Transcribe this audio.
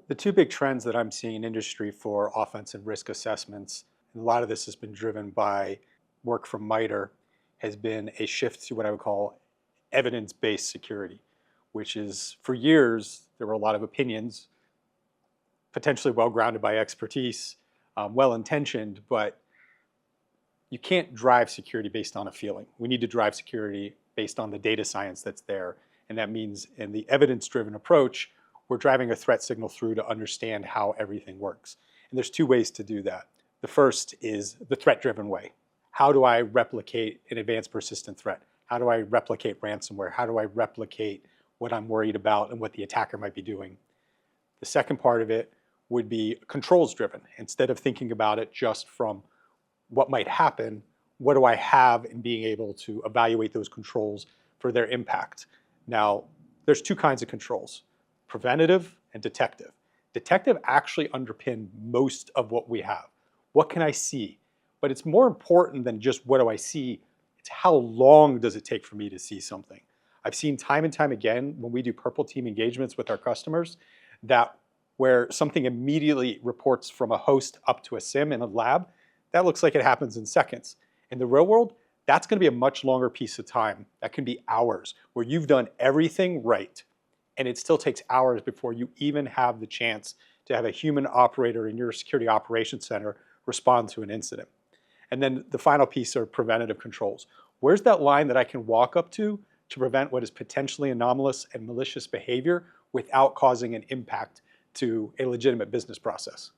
The two big trends that I'm seeing in industry for offensive risk assessments, and a lot of this has been driven by work from MITRE, has been a shift to what I would call evidence-based security, which is, for years, there were a lot of opinions, potentially well-grounded by expertise, well-intentioned, but you can't drive security based on a feeling. We need to drive security based on the data science that's there. And that means in the evidence-driven approach, we're driving a threat signal through to understand how everything works. And there's two ways to do that. The first is the threat-driven way. How do I replicate an advanced persistent threat? How do I replicate ransomware? How do I replicate what I'm worried about and what the attacker might be doing? The second part of it would be controls-driven. Instead of thinking about it just from what might happen, what do I have in being able to evaluate those controls for their impact? Now, there's two kinds of controls, preventative and detective. Detective actually underpin most of what we have. What can I see? But it's more important than just what do I see, it's how long does it take for me to see something. I've seen time and time again when we do purple team engagements with our customers that where something immediately reports from a host up to a SIM in a lab, that looks like it happens in seconds. In the real world, that's going to be a much longer piece of time. That can be hours, where you've done everything right, and it still takes hours before you even have the chance to have a human operator in your security operations center respond to an incident. And then the final piece are preventative controls. Where's that line that I can walk up to prevent what is potentially anomalous and malicious behavior without causing an impact to a legitimate business process?